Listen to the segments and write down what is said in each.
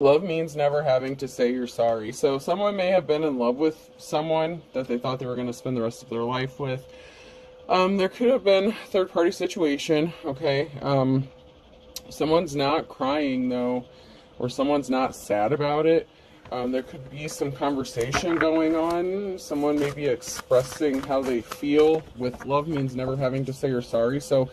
Love means never having to say you're sorry. So someone may have been in love with someone that they thought they were going to spend the rest of their life with. There could have been a third party situation, okay? Someone's not crying though, or someone's not sad about it. There could be some conversation going on. Someone may be expressing how they feel. With love means never having to say you're sorry. So,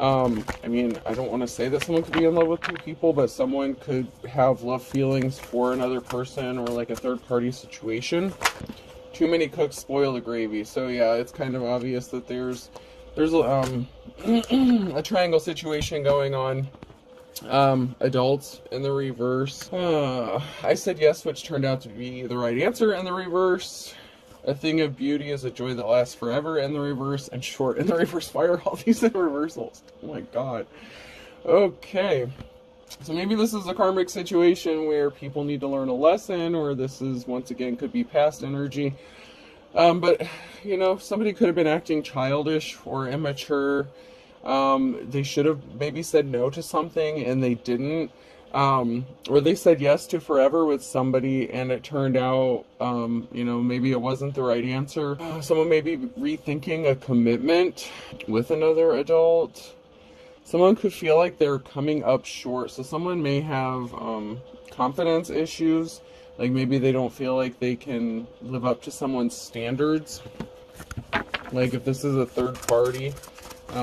I mean, I don't want to say that someone could be in love with two people, but someone could have love feelings for another person or like a third party situation. Too many cooks spoil the gravy. So yeah, it's kind of obvious that there's a triangle situation going on. Adults in the reverse. I said yes, which turned out to be the right answer in the reverse. A thing of beauty is a joy that lasts forever in the reverse, and short in the reverse. Fire all these in reversals. Oh my god. Okay. So maybe this is a karmic situation where people need to learn a lesson, or this is, once again, could be past energy. But, you know, somebody could have been acting childish or immature. They should have maybe said no to something and they didn't. Or they said yes to forever with somebody and it turned out, you know, maybe it wasn't the right answer. Someone may be rethinking a commitment with another adult. Someone could feel like they're coming up short. So someone may have confidence issues. Like maybe they don't feel like they can live up to someone's standards. Like if this is a third party,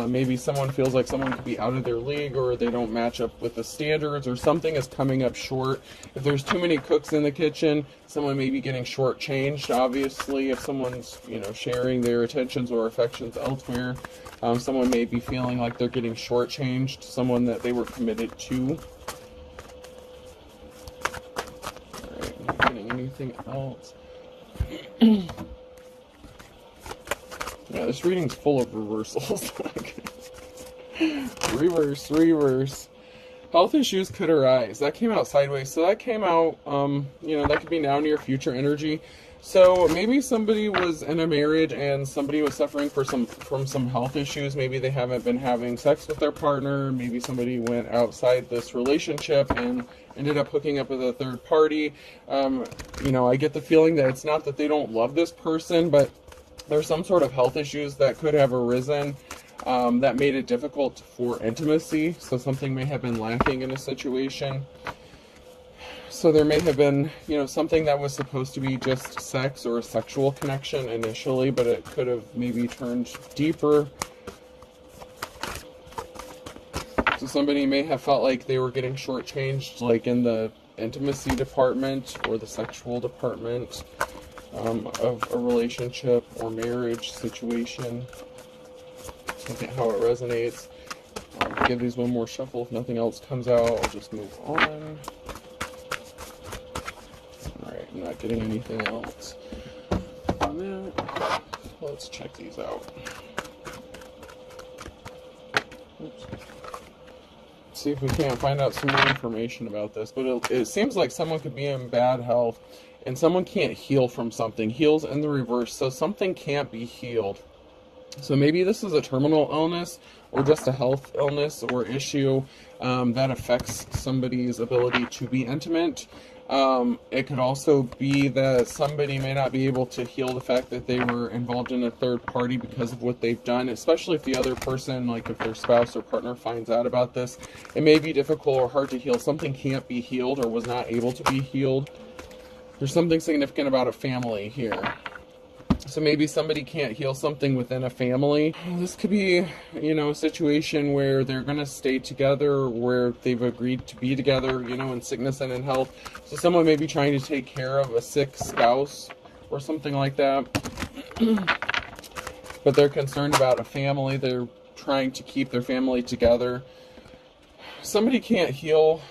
maybe someone feels like someone could be out of their league, or they don't match up with the standards, or something is coming up short. If there's too many cooks in the kitchen, someone may be getting shortchanged. Obviously, if someone's, you know, sharing their attentions or affections elsewhere, someone may be feeling like they're getting shortchanged, someone that they were committed to. Alright, not getting anything else. Yeah, this reading's full of reversals. Reverse. Health issues could arise. That came out sideways. So that came out, you know, that could be now, near, future energy. So maybe somebody was in a marriage and somebody was suffering from some health issues. Maybe they haven't been having sex with their partner. Maybe somebody went outside this relationship and ended up hooking up with a third party. You know, I get the feeling that it's not that they don't love this person, but there's some sort of health issues that could have arisen that made it difficult for intimacy. So something may have been lacking in a situation. So there may have been, you know, something that was supposed to be just sex or a sexual connection initially, but it could have maybe turned deeper. So somebody may have felt like they were getting shortchanged, like in the intimacy department or the sexual department of a relationship or marriage situation. Look at how it resonates. I'll give these one more shuffle. If nothing else comes out, I'll just move on. Alright, I'm not getting anything else on that. Let's check these out. Oops. See if we can't find out some more information about this. But it seems like someone could be in bad health and someone can't heal from something. Heals in the reverse, so something can't be healed. So maybe this is a terminal illness or just a health illness or issue that affects somebody's ability to be intimate. It could also be that somebody may not be able to heal the fact that they were involved in a third party because of what they've done, especially if the other person, like if their spouse or partner finds out about this. It may be difficult or hard to heal. Something can't be healed or was not able to be healed. There's something significant about a family here. So maybe somebody can't heal something within a family. This could be, you know, a situation where they're going to stay together, where they've agreed to be together, you know, in sickness and in health. So someone may be trying to take care of a sick spouse or something like that. But they're concerned about a family. They're trying to keep their family together. Somebody can't heal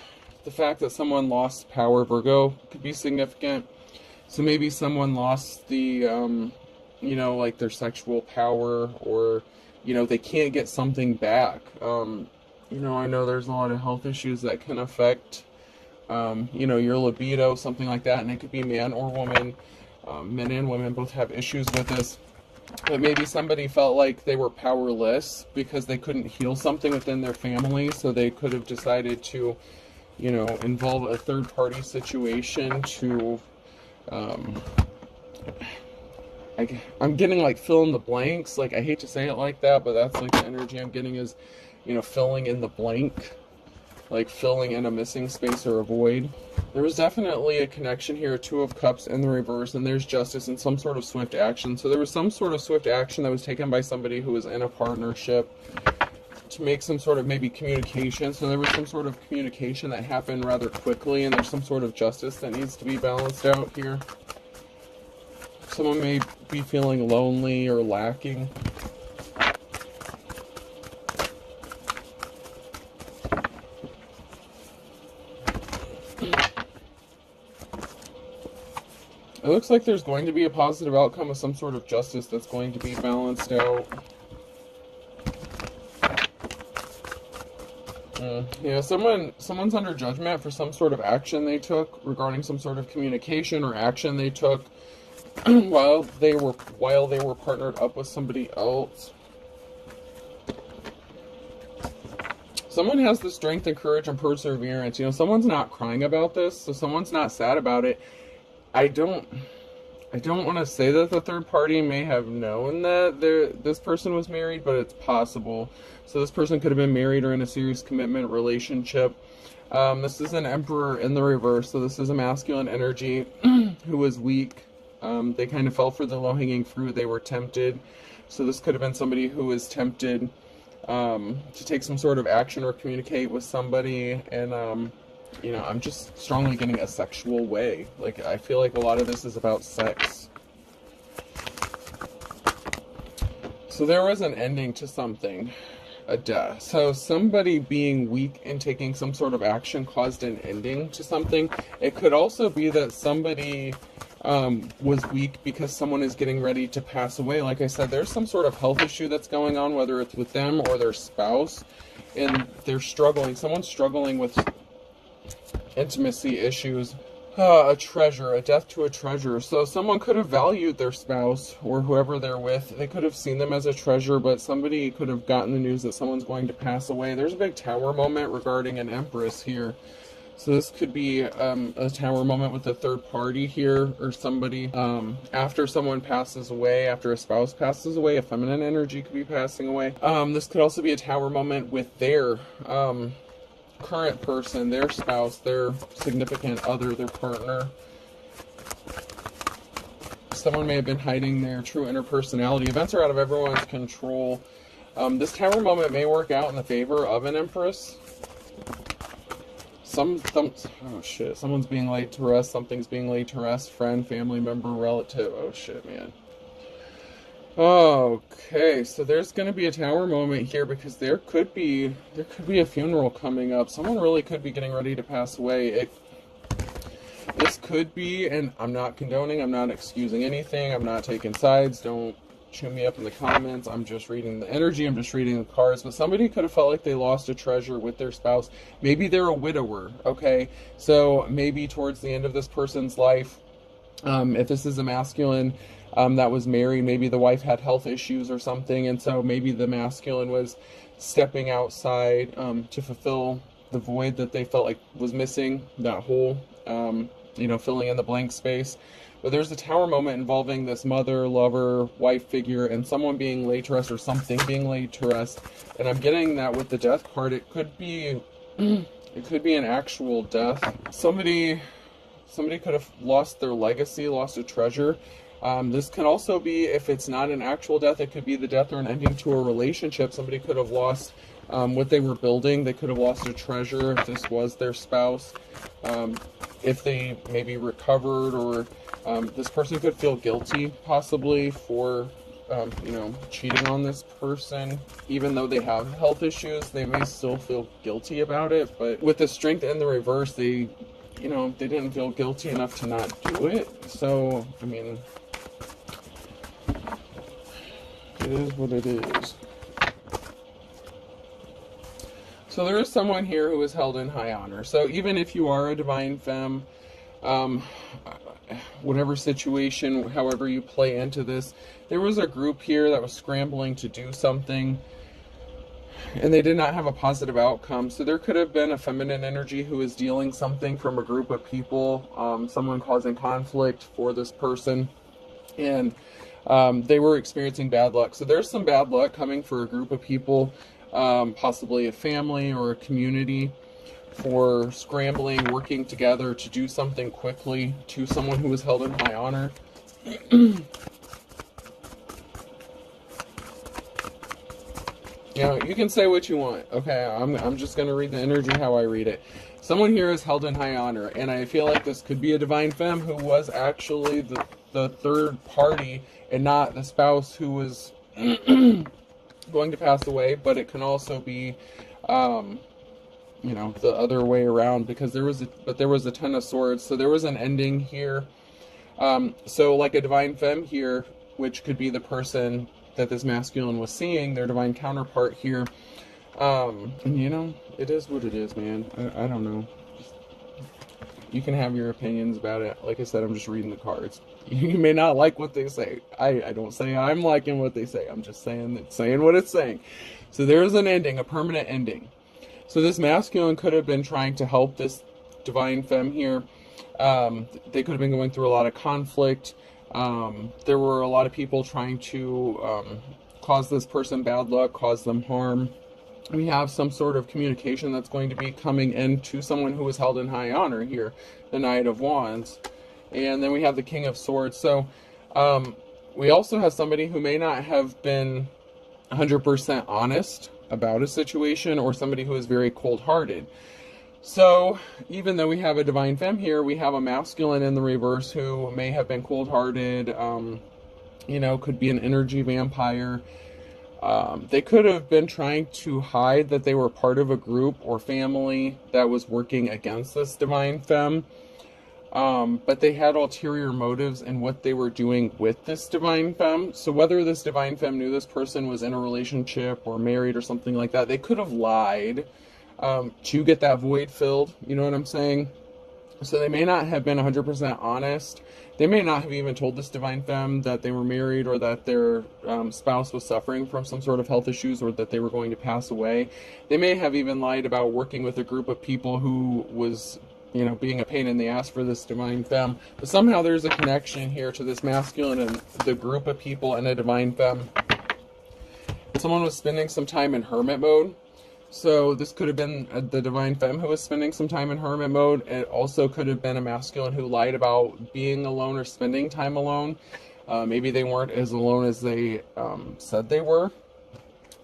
the fact that someone lost power. Virgo could be significant. So maybe someone lost the, you know, like their sexual power, or, you know, they can't get something back. You know, I know there's a lot of health issues that can affect, you know, your libido, something like that. And it could be man or woman. Men and women both have issues with this. But maybe somebody felt like they were powerless because they couldn't heal something within their family. So they could have decided to you know, involve a third-party situation to, I'm getting like fill in the blanks. Like, I hate to say it like that, but that's like the energy I'm getting is, you know, filling in the blank, like filling in a missing space or a void. There was definitely a connection here, Two of Cups in the reverse, and there's justice and some sort of swift action. So there was some sort of swift action that was taken by somebody who was in a partnership to make some sort of maybe communication. So there was some sort of communication that happened rather quickly, and there's some sort of justice that needs to be balanced out here. Someone may be feeling lonely or lacking. It looks like there's going to be a positive outcome of some sort of justice that's going to be balanced out. Yeah, someone's under judgment for some sort of action they took regarding some sort of communication or action they took while they were partnered up with somebody else. Someone has the strength and courage and perseverance. You know, someone's not crying about this, so someone's not sad about it. I don't want to say that the third party may have known that this person was married, but it's possible. So this person could have been married or in a serious commitment relationship. This is an Emperor in the reverse, so this is a masculine energy who was weak. They kind of fell for the low-hanging fruit. They were tempted. So this could have been somebody who was tempted to take some sort of action or communicate with somebody, and you know, I'm just strongly getting a sexual way. Like, I feel like a lot of this is about sex. So there was an ending to something, a death. So somebody being weak and taking some sort of action caused an ending to something. It could also be that somebody was weak because someone is getting ready to pass away. Like I said, there's some sort of health issue that's going on, whether it's with them or their spouse, and they're struggling. Someone's struggling with intimacy issues. A treasure, a death to a treasure. So someone could have valued their spouse or whoever they're with. They could have seen them as a treasure, but somebody could have gotten the news that someone's going to pass away. There's a big tower moment regarding an Empress here. So this could be a tower moment with a third party here, or somebody after someone passes away, after a spouse passes away, a feminine energy could be passing away. This could also be a tower moment with their current person, their spouse, their significant other, their partner. Someone may have been hiding their true inner personality. Events are out of everyone's control. This tower moment may work out in the favor of an Empress. Oh shit, someone's being laid to rest, something's being laid to rest, friend, family member, relative. Oh shit, man. Okay, so there's going to be a tower moment here because there could be a funeral coming up. Someone really could be getting ready to pass away. This could be, and I'm not condoning, I'm not excusing anything, I'm not taking sides, don't chew me up in the comments. I'm just reading the energy, I'm just reading the cards. But somebody could have felt like they lost a treasure with their spouse. Maybe they're a widower, okay? So maybe towards the end of this person's life, if this is a masculine that was married, maybe the wife had health issues or something, and so maybe the masculine was stepping outside to fulfill the void that they felt like was missing, that hole, you know, filling in the blank space. But there's a tower moment involving this mother, lover, wife figure, and someone being laid to rest or something being laid to rest. And I'm getting that with the death card. It could be an actual death. Somebody could have lost their legacy, lost a treasure. This could also be, if it's not an actual death, it could be the death or an ending to a relationship. Somebody could have lost what they were building. They could have lost a treasure if this was their spouse. If they maybe recovered, or this person could feel guilty possibly for you know, cheating on this person. Even though they have health issues, they may still feel guilty about it. But with the strength in the reverse, they didn't feel guilty enough to not do it. So, I mean, it is what it is. So there is someone here who is held in high honor. So even if you are a divine femme, whatever situation, however you play into this, there was a group here that was scrambling to do something. and they did not have a positive outcome. So there could have been a feminine energy who is dealing something from a group of people, someone causing conflict for this person, and they were experiencing bad luck. So there's some bad luck coming for a group of people, possibly a family or a community, for scrambling, working together to do something quickly to someone who was held in high honor. You know, you can say what you want. Okay, I'm just going to read the energy how I read it. Someone here is held in high honor, and I feel like this could be a divine femme who was actually the third party and not the spouse who was going to pass away, but it can also be, you know, the other way around, because there was a Ten of Swords, so there was an ending here. So like a divine femme here, which could be the person that this masculine was seeing, their divine counterpart here. And you know, it is what it is, man. I don't know. You can have your opinions about it. Like I said, I'm just reading the cards. You may not like what they say. I don't say I'm liking what they say. I'm just saying what it's saying. So there's an ending, a permanent ending. So this masculine could have been trying to help this divine femme here. They could have been going through a lot of conflict. There were a lot of people trying to cause this person bad luck, cause them harm. We have some sort of communication that's going to be coming into someone who was held in high honor here, the Knight of Wands. And then we have the King of Swords. So we also have somebody who may not have been 100% honest about a situation, or somebody who is very cold-hearted. So even though we have a divine femme here, we have a masculine in the reverse who may have been cold-hearted, you know, could be an energy vampire. They could have been trying to hide that they were part of a group or family that was working against this divine femme. But they had ulterior motives in what they were doing with this divine femme. So whether this divine femme knew this person was in a relationship or married or something like that, they could have lied to get that void filled. You know what I'm saying? So they may not have been 100% honest. They may not have even told this divine femme that they were married, or that their spouse was suffering from some sort of health issues, or that they were going to pass away. They may have even lied about working with a group of people who was, you know, being a pain in the ass for this divine femme. But somehow there's a connection here to this masculine and the group of people and a divine femme. Someone was spending some time in hermit mode. So this could have been the divine femme who was spending some time in hermit mode. It also could have been a masculine who lied about being alone or spending time alone. Maybe they weren't as alone as they said they were.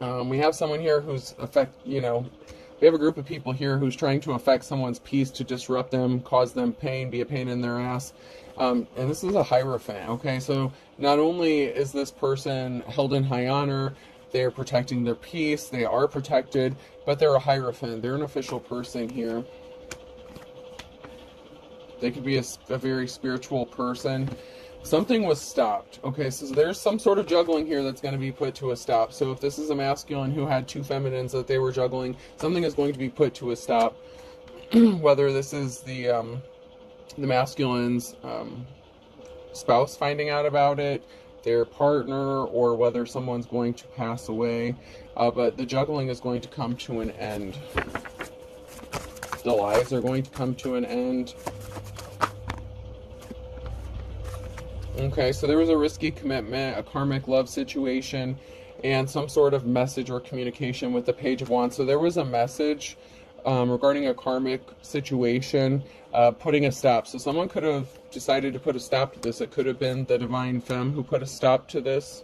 We have someone here who's we have a group of people here who's trying to affect someone's peace, to disrupt them, cause them pain, be a pain in their ass. And this is a Hierophant, okay? So not only is this person held in high honor, they're protecting their peace, they are protected, but they're a Hierophant. They're an official person here. They could be a very spiritual person. Something was stopped. Okay, so there's some sort of juggling here that's going to be put to a stop. So if this is a masculine who had two feminines that they were juggling, something is going to be put to a stop. Whether this is the masculine's spouse finding out about it, their partner, or whether someone's going to pass away. But the juggling is going to come to an end. The lies are going to come to an end. Okay, so there was a risky commitment, a karmic love situation, and some sort of message or communication with the Page of Wands. So there was a message regarding a karmic situation, putting a stop. So someone could have decided to put a stop to this. It could have been the divine femme who put a stop to this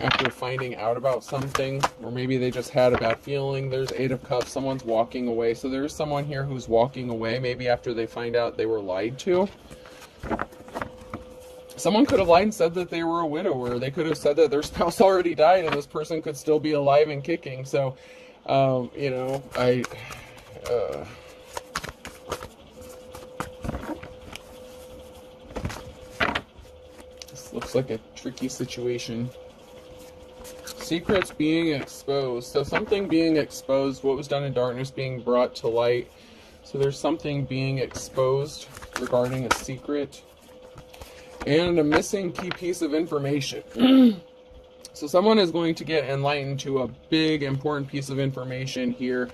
after finding out about something, or maybe they just had a bad feeling. There's Eight of Cups. Someone's walking away. So there's someone here who's walking away, maybe after they find out they were lied to. Someone could have lied and said that they were a widower. They could have said that their spouse already died and this person could still be alive and kicking. So, you know, this looks like a tricky situation. Secrets being exposed. So something being exposed, what was done in darkness being brought to light. So there's something being exposed regarding a secret. And a missing key piece of information. So someone is going to get enlightened to a big, important piece of information here.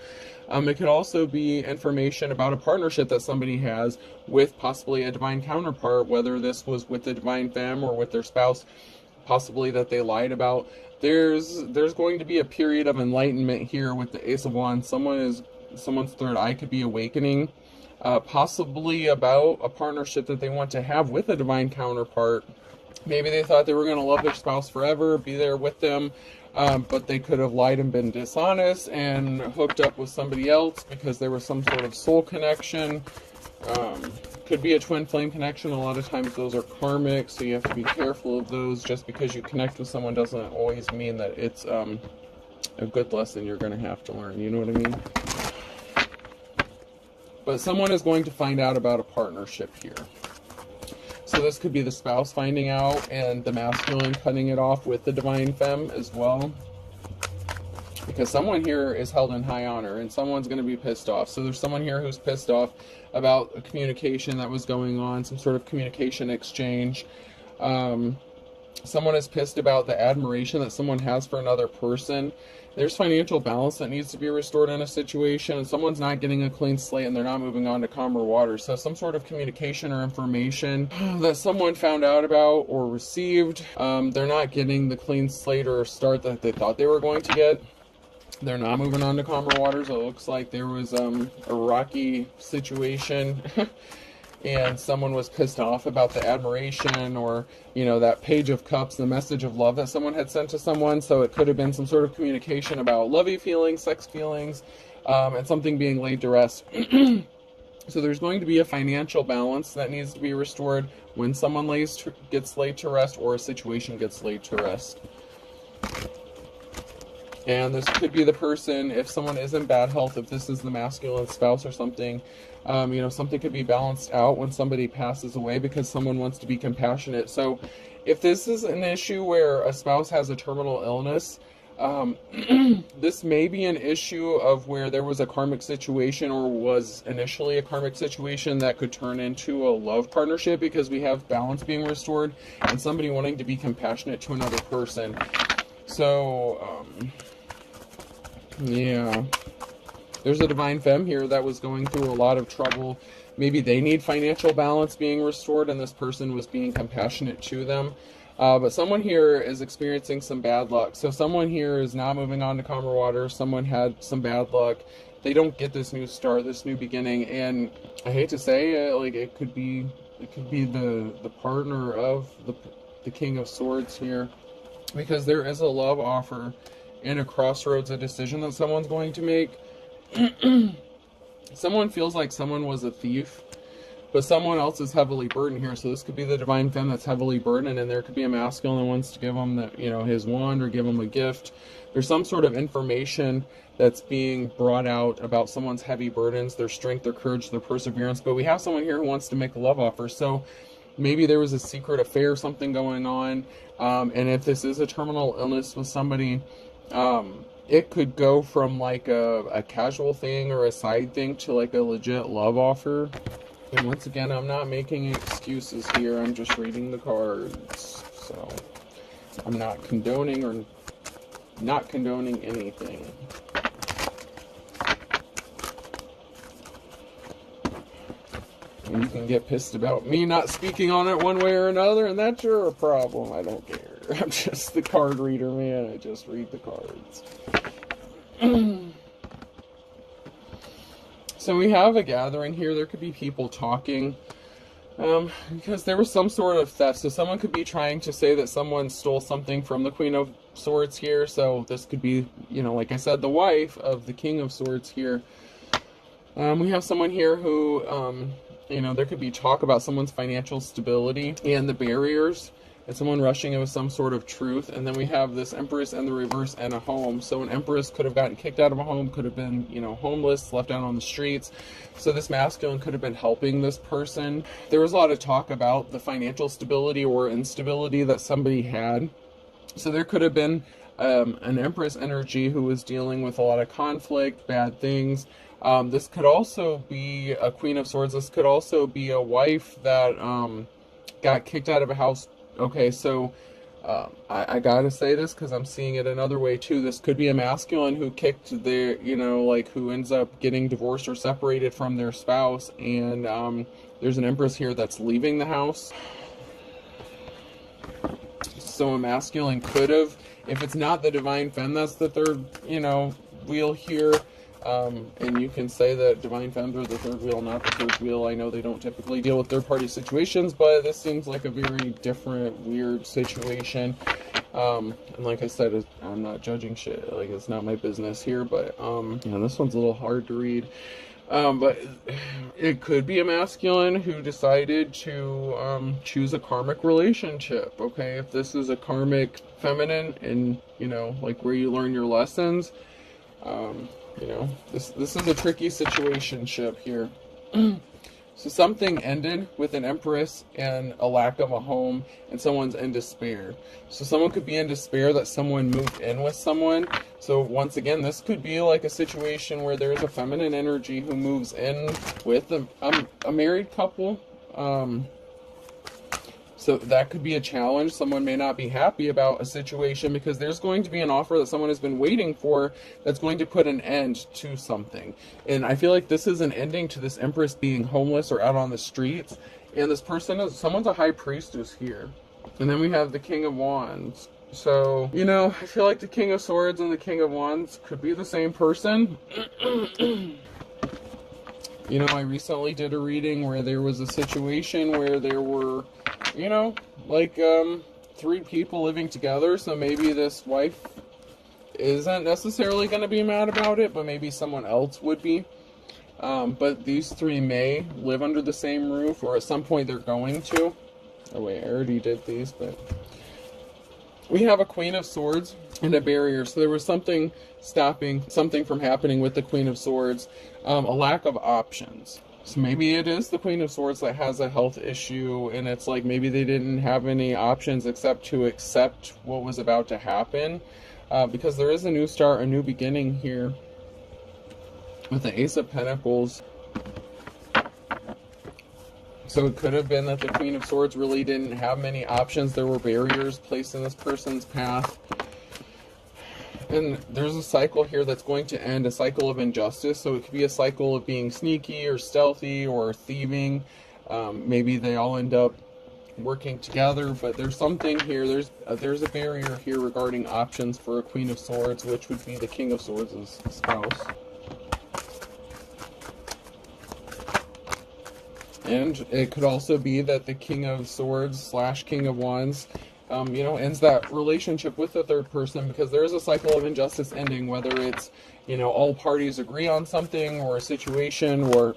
It could also be information about a partnership that somebody has with possibly a divine counterpart, whether this was with the divine femme or with their spouse, possibly that they lied about. There's going to be a period of enlightenment here with the Ace of Wands. Someone's third eye could be awakening, possibly about a partnership that they want to have with a divine counterpart. Maybe they thought they were going to love their spouse forever, be there with them, but they could have lied and been dishonest and hooked up with somebody else because there was some sort of soul connection. Could be a twin flame connection. A lot of times those are karmic, so you have to be careful of those. Just because you connect with someone doesn't always mean that it's a good lesson you're going to have to learn. You know what I mean? But someone is going to find out about a partnership here. So this could be the spouse finding out and the masculine cutting it off with the divine femme as well. Because someone here is held in high honor and someone's going to be pissed off. So there's someone here who's pissed off about a communication that was going on, some sort of communication exchange. Someone is pissed about the admiration that someone has for another person. There's financial balance that needs to be restored in a situation, and someone's not getting a clean slate and they're not moving on to calmer waters. So some sort of communication or information that someone found out about or received, they're not getting the clean slate or start that they thought they were going to get. They're not moving on to calmer waters. It looks like there was a rocky situation and someone was pissed off about the admiration or, you know, that page of cups, the message of love that someone had sent to someone. So it could have been some sort of communication about lovey feelings, sex feelings, and something being laid to rest. So there's going to be a financial balance that needs to be restored when someone gets laid to rest or a situation gets laid to rest. And this could be the person, if someone is in bad health, if this is the masculine spouse or something, you know, something could be balanced out when somebody passes away because someone wants to be compassionate. So if this is an issue where a spouse has a terminal illness, this may be an issue of where there was a karmic situation or was initially a karmic situation that could turn into a love partnership because we have balance being restored and somebody wanting to be compassionate to another person. So, yeah, there's a divine femme here that was going through a lot of trouble. Maybe they need financial balance being restored and this person was being compassionate to them. But someone here is experiencing some bad luck. So someone here is not moving on to calmer waters. Someone had some bad luck. They don't get this new start, this new beginning. And I hate to say it, like it could be the partner of the King of Swords here. Because there is a love offer and a crossroads, a decision that someone's going to make. Someone feels like someone was a thief, but someone else is heavily burdened here. So this could be the divine femme that's heavily burdened, and there could be a masculine that wants to give him the, you know, his wand or give him a gift. There's some sort of information that's being brought out about someone's heavy burdens, their strength, their courage, their perseverance. But we have someone here who wants to make a love offer. So maybe there was a secret affair, something going on. And if this is a terminal illness with somebody, it could go from like a casual thing or a side thing to like a legit love offer. And once again, I'm not making excuses here. I'm just reading the cards. So I'm not condoning or not condoning anything. And you can get pissed about me not speaking on it one way or another, and that's your problem. I don't care. I'm just the card reader, man. I just read the cards. So we have a gathering here. There could be people talking because there was some sort of theft. So someone could be trying to say that someone stole something from the Queen of Swords here. So this could be, you know, like I said, the wife of the King of Swords here. We have someone here who, you know, there could be talk about someone's financial stability and the barriers. And someone rushing in with some sort of truth. And then we have this Empress and the reverse and a home. So an Empress could have gotten kicked out of a home, could have been, you know, homeless, left out on the streets. So this masculine could have been helping this person. There was a lot of talk about the financial stability or instability that somebody had. So there could have been an Empress energy who was dealing with a lot of conflict, bad things. This could also be a Queen of Swords. This could also be a wife that got kicked out of a house. Okay, so I gotta say this because I'm seeing it another way too. This could be a masculine who kicked their, you know, like who ends up getting divorced or separated from their spouse, and there's an Empress here that's leaving the house. So a masculine could have, if it's not the divine femme, that's the third, you know, wheel here. And you can say that divine femmes are the third wheel, not the third wheel. I know they don't typically deal with third-party situations, but this seems like a very different, weird situation. And like I said, I'm not judging shit. Like, it's not my business here, but, yeah, this one's a little hard to read. But it could be a masculine who decided to choose a karmic relationship, okay? If this is a karmic feminine and, you know, like where you learn your lessons, you know, this is a tricky situationship here. So something ended with an Empress and a lack of a home, and someone's in despair. So someone could be in despair that someone moved in with someone. So once again, this could be like a situation where there's a feminine energy who moves in with a married couple. So that could be a challenge. Someone may not be happy about a situation because there's going to be an offer that someone has been waiting for that's going to put an end to something. And I feel like this is an ending to this Empress being homeless or out on the streets. And this person is, someone's a high priestess here. And then we have the King of Wands. So, you know, I feel like the King of Swords and the King of Wands could be the same person. You know, I recently did a reading where there was a situation where there were, you know, like, 3 people living together. So maybe this wife isn't necessarily going to be mad about it, but maybe someone else would be. But these 3 may live under the same roof, or at some point they're going to. Oh wait, I already did these, but we have a Queen of Swords and a barrier. So there was something stopping something from happening with the Queen of Swords, a lack of options. So maybe it is the Queen of Swords that has a health issue, and it's like maybe they didn't have any options except to accept what was about to happen, because there is a new start, a new beginning here with the Ace of Pentacles. So it could have been that the Queen of Swords really didn't have many options. There were barriers placed in this person's path. And there's a cycle here that's going to end, a cycle of injustice. So it could be a cycle of being sneaky or stealthy or thieving. Maybe they all end up working together, but there's something here. There's a barrier here regarding options for a Queen of Swords, which would be the King of Swords' spouse. And it could also be that the King of Swords / King of Wands, you know, ends that relationship with the third person, because there is a cycle of injustice ending, whether it's, you know, all parties agree on something or a situation, or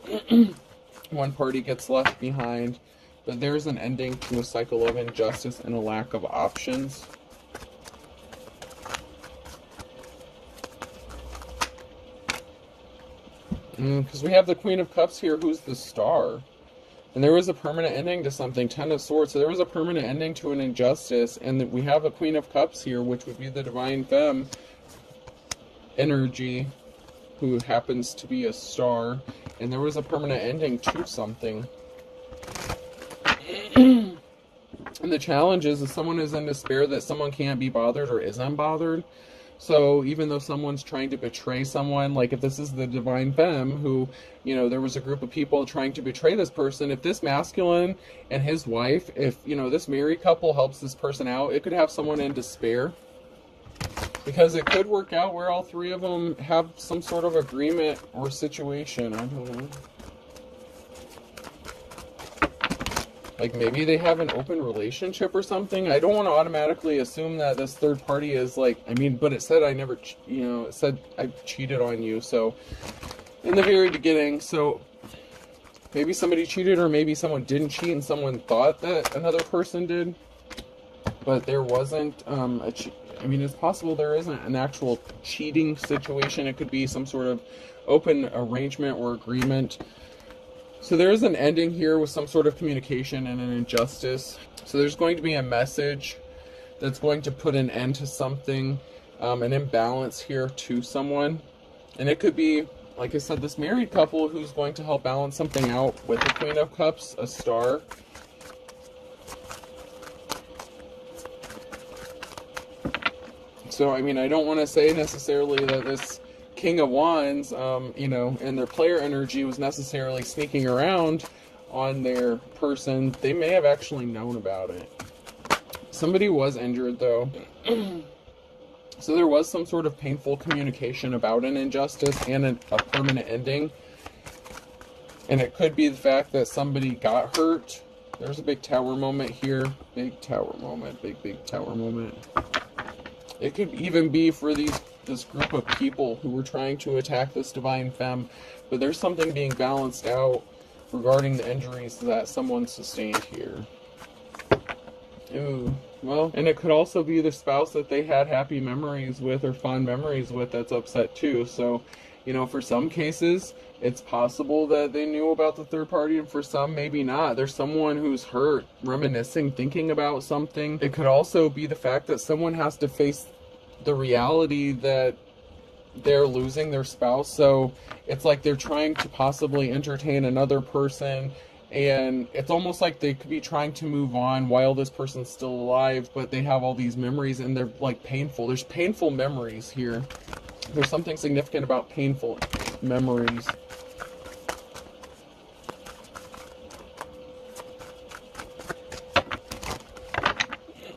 one party gets left behind. But there's an ending to a cycle of injustice and a lack of options. Because we have the Queen of Cups here, who's the Star. And there was a permanent ending to something, 10 of Swords. So there was a permanent ending to an injustice. And we have a Queen of Cups here, which would be the Divine Femme energy, who happens to be a star. And there was a permanent ending to something. And the challenge is, if someone is in despair, that someone can't be bothered or isn't bothered. So even though someone's trying to betray someone, like if this is the Divine Femme who, you know, there was a group of people trying to betray this person, if this masculine and his wife, if, you know, this married couple helps this person out, it could have someone in despair. Because it could work out where all 3 of them have some sort of agreement or situation. I don't know. Like maybe they have an open relationship or something. I don't want to automatically assume that this third party is like, I mean, but it said I never, you know, it said I cheated on you. So in the very beginning, so maybe somebody cheated, or maybe someone didn't cheat and someone thought that another person did, but there wasn't I mean, it's possible there isn't an actual cheating situation. It could be some sort of open arrangement or agreement. So there is an ending here with some sort of communication and an injustice. So there's going to be a message that's going to put an end to something, an imbalance here to someone. And it could be, like I said, this married couple who's going to help balance something out with the Queen of Cups, a star. So, I mean, I don't want to say necessarily that this King of Wands, you know, and their player energy was necessarily sneaking around on their person. They may have actually known about it. Somebody was injured, though. So there was some sort of painful communication about an injustice and a permanent ending. And it could be the fact that somebody got hurt. There's a big tower moment here. Big tower moment. Big tower moment. It could even be for this group of people who were trying to attack this divine femme. But there's something being balanced out regarding the injuries that someone sustained here. Ooh. Well, and it could also be the spouse that they had happy memories with or fond memories with that's upset too. So, you know, for some cases, it's possible that they knew about the third party, and for some, maybe not. There's someone who's hurt, reminiscing, thinking about something. It could also be the fact that someone has to face the reality that they're losing their spouse. So it's like they're trying to possibly entertain another person, and it's almost like they could be trying to move on while this person's still alive, but they have all these memories and they're like painful. There's painful memories here. There's something significant about painful memories.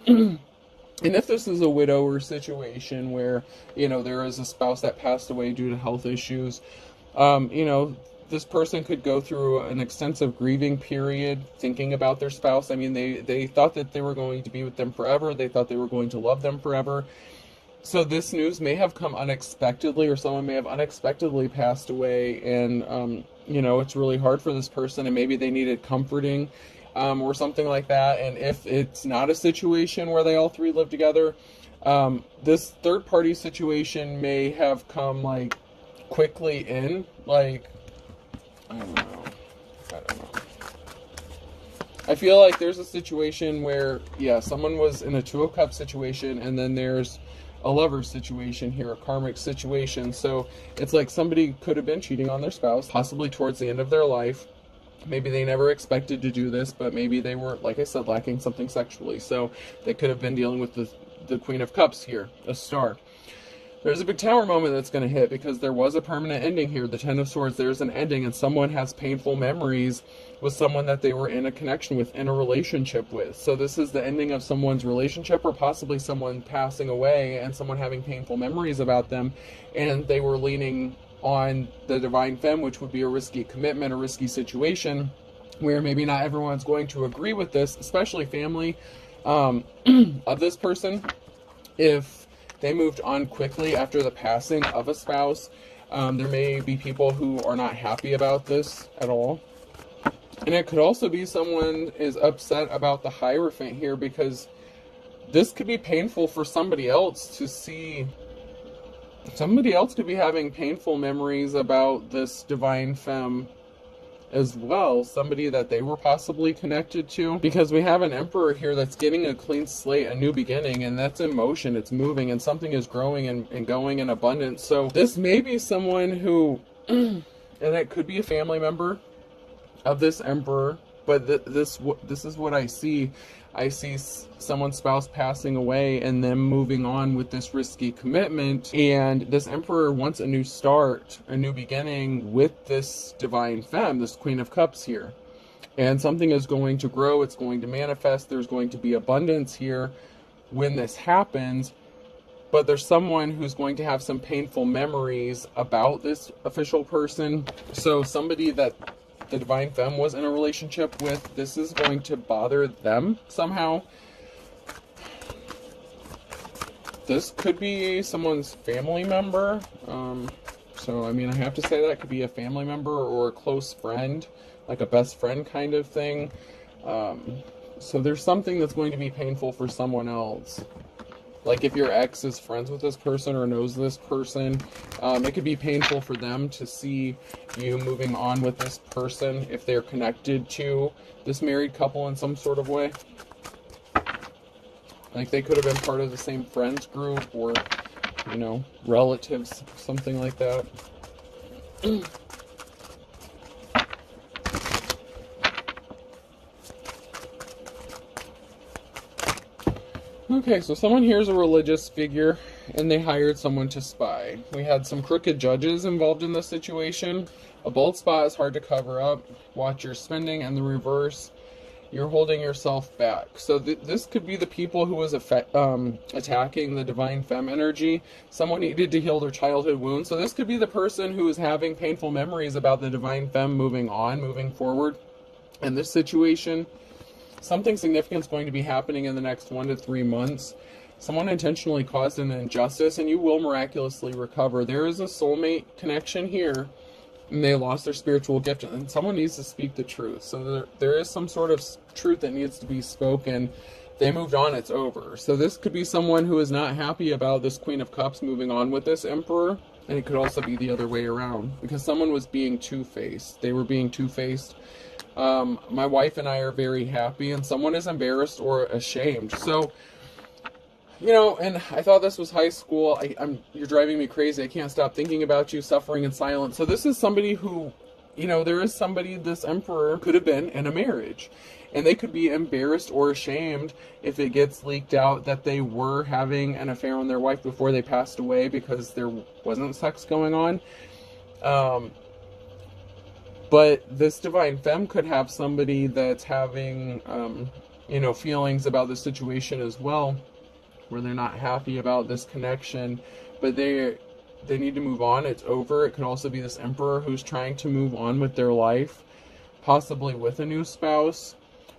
And if this is a widower situation where, you know, there is a spouse that passed away due to health issues, you know, this person could go through an extensive grieving period thinking about their spouse. I mean, they thought that they were going to be with them forever. They thought they were going to love them forever. So this news may have come unexpectedly, or someone may have unexpectedly passed away, and, you know, it's really hard for this person, and maybe they needed comforting, or something like that. And if it's not a situation where they all three live together, this third party situation may have come, like, quickly in, like, I don't know. I feel like there's a situation where, yeah, someone was in a Two of Cups situation, and then there's a lover situation here, a karmic situation. So it's like somebody could have been cheating on their spouse, possibly towards the end of their life. Maybe they never expected to do this, but maybe they were, like I said, lacking something sexually. So they could have been dealing with the Queen of Cups here, a star. There's a big tower moment that's going to hit because there was a permanent ending here. The Ten of Swords, there's an ending, and someone has painful memories with someone that they were in a connection with, in a relationship with. So this is the ending of someone's relationship, or possibly someone passing away and someone having painful memories about them, and they were leaning on the divine femme, which would be a risky commitment, a risky situation, where maybe not everyone's going to agree with this, especially family of this person. If they moved on quickly after the passing of a spouse, there may be people who are not happy about this at all. And it could also be someone is upset about the Hierophant here, because this could be painful for somebody else to see. Somebody else could be having painful memories about this divine femme as well, somebody that they were possibly connected to, because we have an Emperor here that's getting a clean slate, a new beginning, and that's in motion, it's moving, and something is growing and going in abundance. So this may be someone who, and it could be a family member of this Emperor, but this is what I see. I see someone's spouse passing away and them moving on with this risky commitment, and this Emperor wants a new start, a new beginning with this divine femme, this Queen of Cups here. And something is going to grow, it's going to manifest, there's going to be abundance here when this happens, but there's someone who's going to have some painful memories about this official person. So somebody that the divine femme was in a relationship with, this is going to bother them somehow. This could be someone's family member. So I mean, I have to say that could be a family member or a close friend, like a best friend kind of thing. So there's something that's going to be painful for someone else. Like if your ex is friends with this person or knows this person, it could be painful for them to see you moving on with this person if they're connected to this married couple in some sort of way. Like they could have been part of the same friends group, or, you know, relatives, something like that. Okay, so someone here is a religious figure, and they hired someone to spy. We had some crooked judges involved in this situation. A bald spot is hard to cover up. Watch your spending, and the reverse, you're holding yourself back. So this could be the people who was attacking the divine femme energy. Someone needed to heal their childhood wounds. So this could be the person who is having painful memories about the divine femme moving on, moving forward. In this situation, something significant is going to be happening in the next 1 to 3 months. Someone intentionally caused an injustice, and you will miraculously recover. There is a soulmate connection here, and they lost their spiritual gift, and someone needs to speak the truth. So there is some sort of truth that needs to be spoken. They moved on, it's over. So this could be someone who is not happy about this Queen of Cups moving on with this Emperor, and it could also be the other way around, because someone was being two-faced. They were being two-faced. My wife and I are very happy, and someone is embarrassed or ashamed. So, you know, and I thought this was high school. You're driving me crazy. I can't stop thinking about you, suffering in silence. So this is somebody who, you know, there is somebody, this Emperor could have been in a marriage, and they could be embarrassed or ashamed if it gets leaked out that they were having an affair on their wife before they passed away because there wasn't sex going on. But this divine femme could have somebody that's having, you know, feelings about the situation as well, where they're not happy about this connection, but they need to move on. It's over. It could also be this Emperor who's trying to move on with their life, possibly with a new spouse.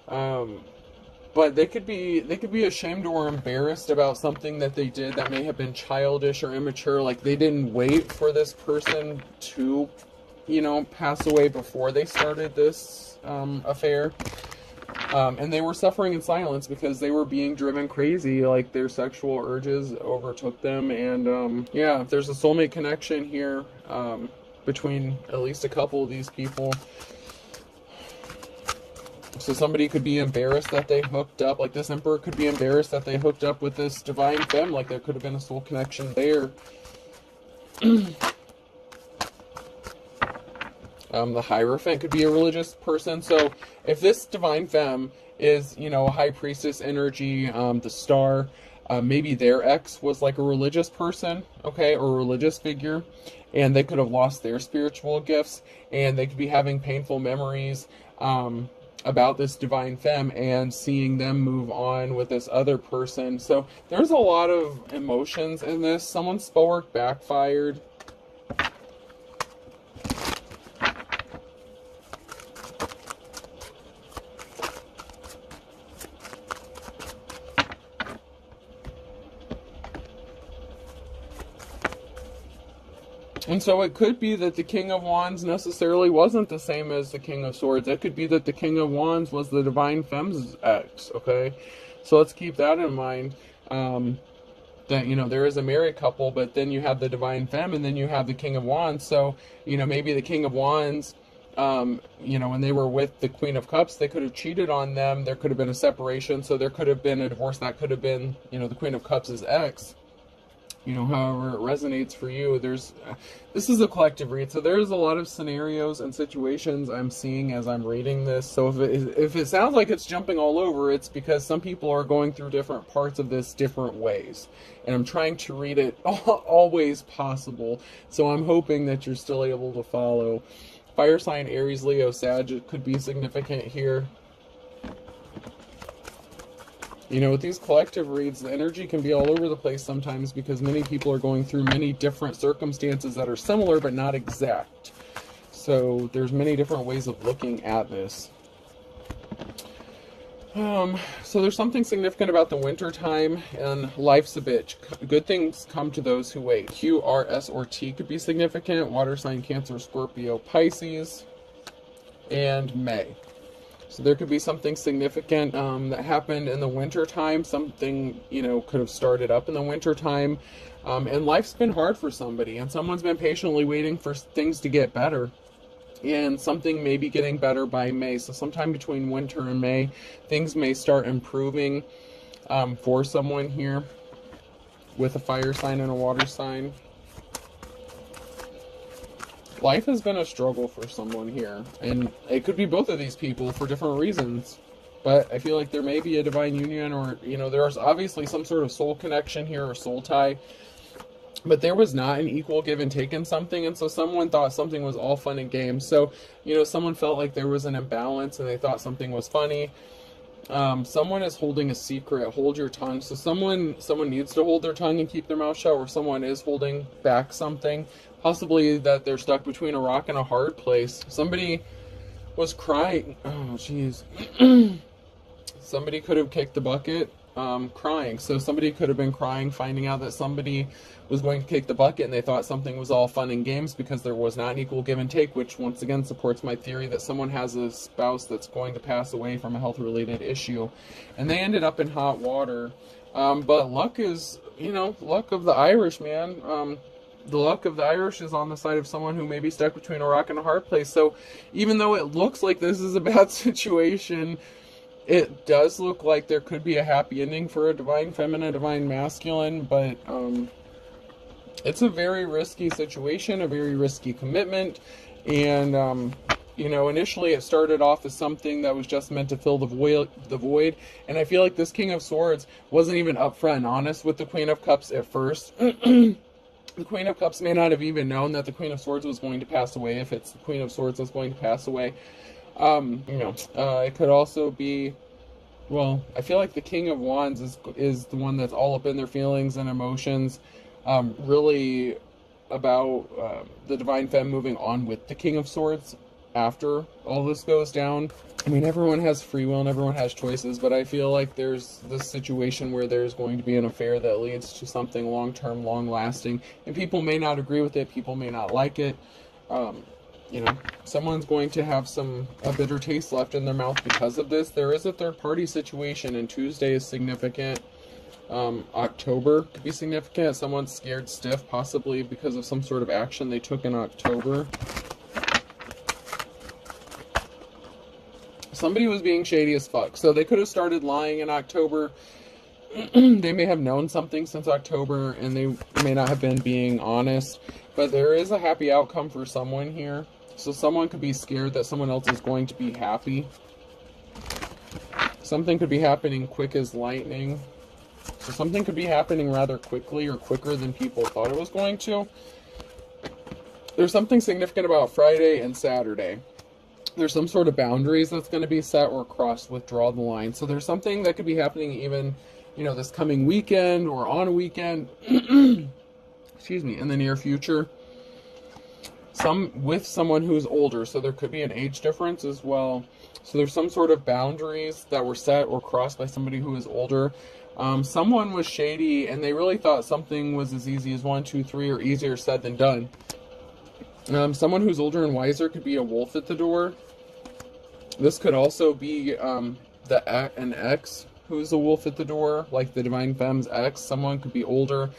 But they could be ashamed or embarrassed about something that they did that may have been childish or immature. Like they didn't wait for this person to, you know, pass away before they started this affair. And they were suffering in silence because they were being driven crazy, like their sexual urges overtook them. And yeah, there's a soulmate connection here between at least a couple of these people. So somebody could be embarrassed that they hooked up, like this Emperor could be embarrassed that they hooked up with this divine femme, like there could have been a soul connection there. The Hierophant could be a religious person. So if this divine femme is, you know, a high priestess energy, the star, maybe their ex was like a religious person, okay, or a religious figure, and they could have lost their spiritual gifts, and they could be having painful memories about this divine femme and seeing them move on with this other person. So there's a lot of emotions in this. Someone's spell work backfired. And so it could be that the King of Wands necessarily wasn't the same as the King of Swords. It could be that the King of Wands was the divine femme's ex, okay? So let's keep that in mind. That, you know, there is a married couple, but then you have the divine femme, and then you have the King of Wands. So, you know, maybe the King of Wands, you know, when they were with the Queen of Cups, they could have cheated on them. There could have been a separation. So there could have been a divorce. That could have been, you know, the Queen of Cups' ex. You know, however it resonates for you. This is a collective read, so there's a lot of scenarios and situations I'm seeing as I'm reading this. So if it sounds like it's jumping all over, it's because some people are going through different parts of this different ways, and I'm trying to read it all ways possible. So I'm hoping that you're still able to follow. Fire sign, Aries, Leo, Sag could be significant here. You know, with these collective reads, the energy can be all over the place sometimes because many people are going through many different circumstances that are similar but not exact. So there's many different ways of looking at this. So there's something significant about the winter time, and life's a bitch. Good things come to those who wait. Q, R, S, or T could be significant. Water sign, Cancer, Scorpio, Pisces, and May. So there could be something significant that happened in the winter time. Something, you know, could have started up in the winter time. And life's been hard for somebody, and someone's been patiently waiting for things to get better. And something may be getting better by May. So sometime between winter and May, things may start improving for someone here with a fire sign and a water sign. Life has been a struggle for someone here, and it could be both of these people for different reasons. But I feel like there may be a divine union, or, you know, there's obviously some sort of soul connection here or soul tie. But there was not an equal give and take in something, and so someone thought something was all fun and games. So, you know, someone felt like there was an imbalance and they thought something was funny. Someone is holding a secret. Hold your tongue. So someone needs to hold their tongue and keep their mouth shut, or someone is holding back something. Possibly that they're stuck between a rock and a hard place. Somebody was crying. Oh, jeez. Somebody could have kicked the bucket, crying. So somebody could have been crying, finding out that somebody was going to kick the bucket, and they thought something was all fun and games because there was not an equal give and take, which once again supports my theory that someone has a spouse that's going to pass away from a health-related issue, and they ended up in hot water. But luck is, you know, luck of the Irish, man. The luck of the Irish is on the side of someone who may be stuck between a rock and a hard place. So even though it looks like this is a bad situation, it does look like there could be a happy ending for a divine feminine, divine masculine, but it's a very risky situation, a very risky commitment, and you know, initially it started off as something that was just meant to fill the void, and I feel like this King of Swords wasn't even upfront and honest with the Queen of Cups at first. The Queen of Cups may not have even known that the Queen of Swords was going to pass away, if it's the Queen of Swords that's going to pass away. You know, it could also be, well, I feel like the King of Wands is the one that's all up in their feelings and emotions, really about the Divine Femme moving on with the King of Swords after all this goes down. I mean, everyone has free will and everyone has choices, but I feel like there's this situation where there's going to be an affair that leads to something long-term, long-lasting, and people may not agree with it, people may not like it. You know, someone's going to have a bitter taste left in their mouth because of this. There is a third-party situation, and Tuesday is significant. October could be significant. Someone's scared stiff, possibly because of some sort of action they took in October. Somebody was being shady as fuck. So they could have started lying in October. They may have known something since October, and they may not have been being honest. But there is a happy outcome for someone here. So someone could be scared that someone else is going to be happy. Something could be happening quick as lightning. So something could be happening rather quickly, or quicker than people thought it was going to. There's something significant about Friday and Saturday. There's some sort of boundaries that's going to be set or crossed with draw the line. So there's something that could be happening even, you know, this coming weekend or on a weekend, excuse me, in the near future. With someone who's older, so there could be an age difference as well. So there's some sort of boundaries that were set or crossed by somebody who is older. Someone was shady and they really thought something was as easy as 1, 2, 3, or easier said than done. Someone who's older and wiser could be a wolf at the door. This could also be an ex who's a wolf at the door, like the Divine Femme's ex. Someone could be older.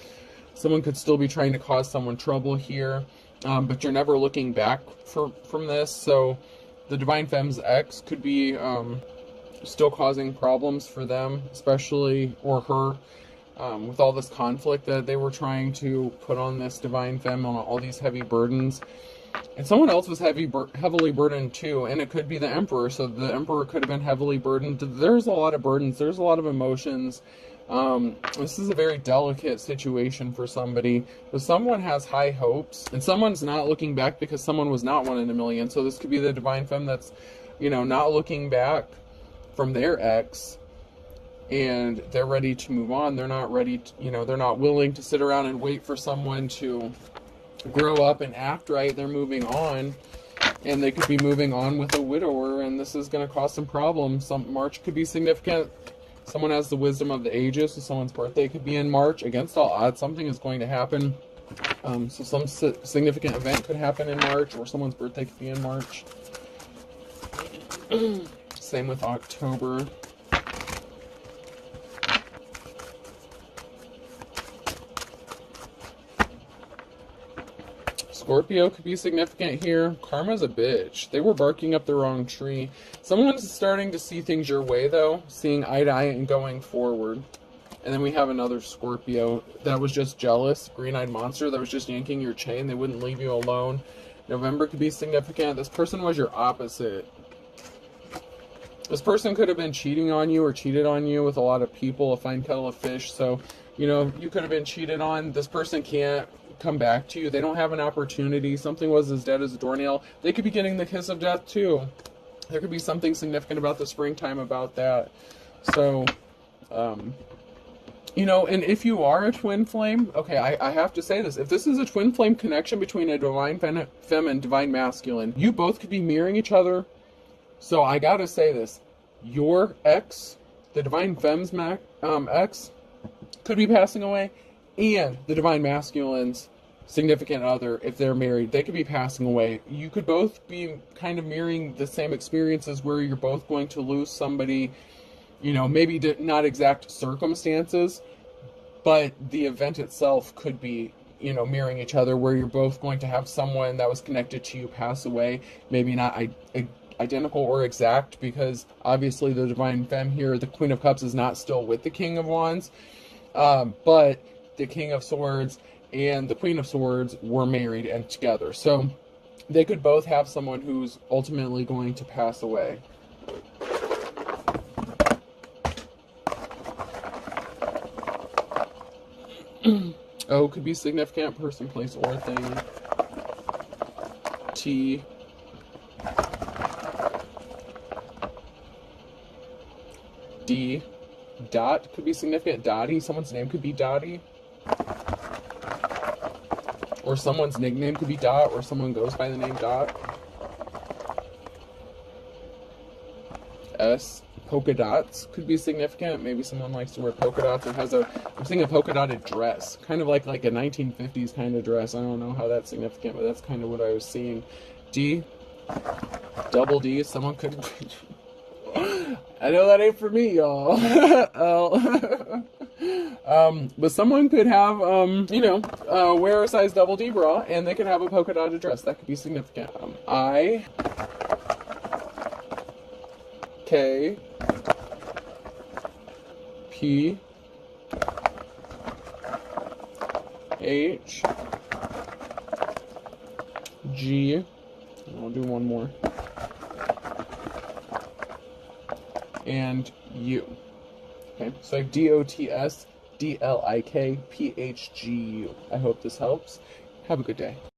Someone could still be trying to cause someone trouble here, but you're never looking back from this. So the Divine Femme's ex could be still causing problems for them, especially, or her, with all this conflict that they were trying to put on this Divine Femme, on all these heavy burdens. And someone else was heavily burdened too, and it could be the Emperor. So the Emperor could have been heavily burdened. There's a lot of burdens. There's a lot of emotions. This is a very delicate situation for somebody. But someone has high hopes, and someone's not looking back because someone was not one in a million. So this could be the Divine Femme that's, you know, not looking back from their ex, and they're ready to move on. They're not ready to, you know, they're not willing to sit around and wait for someone to grow up and act right. They're moving on, and they could be moving on with a widower, and this is going to cause some problems. March could be significant. Someone has the wisdom of the ages, so someone's birthday could be in March. Against all odds, something is going to happen. So some significant event could happen in March, or someone's birthday could be in March. Same with October. Scorpio could be significant here. Karma's a bitch. They were barking up the wrong tree. Someone's starting to see things your way, though. Seeing eye to eye and going forward. And then we have another Scorpio that was just jealous. Green-eyed monster that was just yanking your chain. They wouldn't leave you alone. November could be significant. This person was your opposite. This person could have been cheating on you or cheated on you with a lot of people, a fine kettle of fish. So, you know, you could have been cheated on. This person can't come back to you. They don't have an opportunity. Something was as dead as a doornail. They could be getting the kiss of death too. There could be something significant about the springtime about that. So, you know, and if you are a twin flame, okay, I have to say this. If this is a twin flame connection between a divine femme and divine masculine, you both could be mirroring each other. So I gotta say this. Your ex, the divine femme's ex, could be passing away, and the divine masculine's significant other, if they're married, they could be passing away. You could both be kind of mirroring the same experiences where you're both going to lose somebody, you know, maybe not exact circumstances, but the event itself could be, you know, mirroring each other, where you're both going to have someone that was connected to you pass away. Maybe not identical or exact, because obviously the divine femme here, the Queen of Cups, is not still with the King of Wands, but the King of Swords and the Queen of Swords were married and together. So they could both have someone who's ultimately going to pass away. O could be significant, person, place, or thing. T. D. Dot could be significant. Dottie, someone's name could be Dottie. Or someone's nickname could be Dot, or someone goes by the name Dot. S. Polka dots could be significant. Maybe someone likes to wear polka dots and has I'm seeing a polka dotted dress. Kind of like a 1950s kind of dress. I don't know how that's significant, but that's kind of what I was seeing. D. Double D. Someone could... I know that ain't for me, y'all. But someone could have, you know, wear a size double D bra, and they could have a polka dotted dress. That could be significant. I, K, P, H, G, I'll do one more, and U. Okay, so I have DOTS, DLIK, PHGU. I hope this helps. Have a good day.